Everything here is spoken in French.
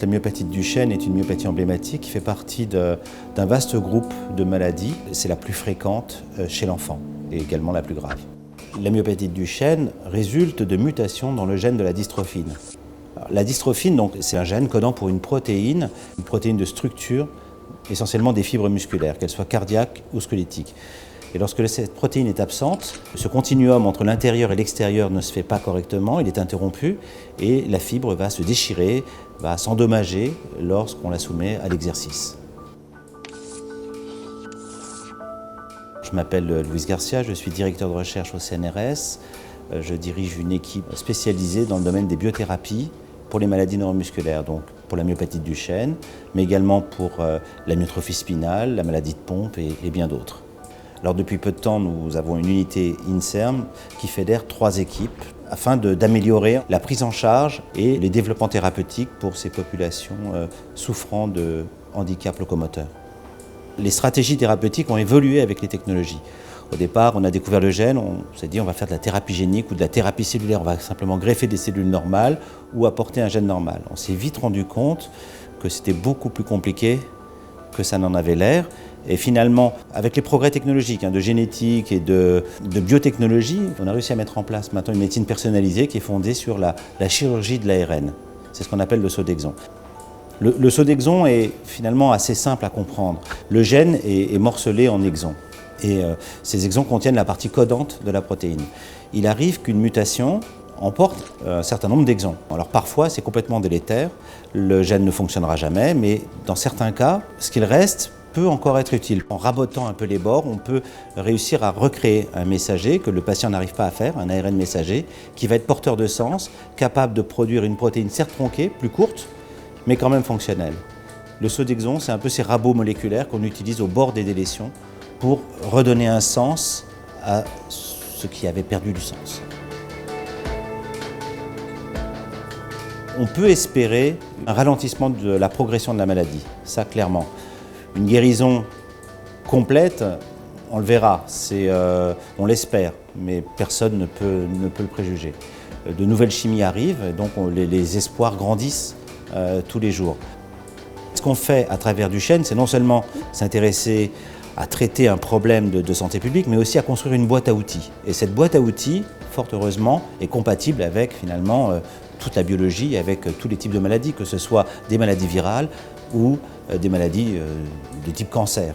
La myopathie de Duchenne est une myopathie emblématique qui fait partie d'un vaste groupe de maladies. C'est la plus fréquente chez l'enfant et également la plus grave. La myopathie de Duchenne résulte de mutations dans le gène de la dystrophine. Alors, la dystrophine, c'est un gène codant pour une protéine de structure, essentiellement des fibres musculaires, qu'elles soient cardiaques ou squelettiques. Et lorsque cette protéine est absente, ce continuum entre l'intérieur et l'extérieur ne se fait pas correctement, il est interrompu et la fibre va se déchirer, va s'endommager lorsqu'on la soumet à l'exercice. Je m'appelle Luis Garcia, je suis directeur de recherche au CNRS. Je dirige une équipe spécialisée dans le domaine des biothérapies pour les maladies neuromusculaires, donc pour la myopathie de Duchenne, mais également pour la myotrophie spinale, la maladie de Pompe et bien d'autres. Alors depuis peu de temps, nous avons une unité INSERM qui fédère 3 équipes afin d'améliorer la prise en charge et les développements thérapeutiques pour ces populations souffrant de handicap locomoteur. Les stratégies thérapeutiques ont évolué avec les technologies. Au départ, on a découvert le gène, on s'est dit on va faire de la thérapie génique ou de la thérapie cellulaire, on va simplement greffer des cellules normales ou apporter un gène normal. On s'est vite rendu compte que c'était beaucoup plus compliqué que ça n'en avait l'air. Et finalement, avec les progrès technologiques de génétique et de biotechnologie, on a réussi à mettre en place maintenant une médecine personnalisée qui est fondée sur la chirurgie de l'ARN. C'est ce qu'on appelle le saut d'exon. Le saut d'exon est finalement assez simple à comprendre. Le gène est morcelé en exons. Et ces exons contiennent la partie codante de la protéine. Il arrive qu'une mutation emporte un certain nombre d'exons. Alors parfois, c'est complètement délétère, le gène ne fonctionnera jamais, mais dans certains cas, ce qu'il reste peut encore être utile. En rabotant un peu les bords, on peut réussir à recréer un messager que le patient n'arrive pas à faire, un ARN messager, qui va être porteur de sens, capable de produire une protéine certes tronquée, plus courte, mais quand même fonctionnelle. Le saut d'exon, c'est un peu ces rabots moléculaires qu'on utilise au bord des délétions pour redonner un sens à ce qui avait perdu du sens. On peut espérer un ralentissement de la progression de la maladie, ça clairement. Une guérison complète, on le verra, on l'espère, mais personne ne peut le préjuger. De nouvelles chimies arrivent, et donc les espoirs grandissent tous les jours. Ce qu'on fait à travers Duchenne, c'est non seulement s'intéresser à traiter un problème de santé publique, mais aussi à construire une boîte à outils. Et cette boîte à outils, fort heureusement, est compatible avec finalement toute la biologie, avec tous les types de maladies, que ce soit des maladies virales ou des maladies de type cancer.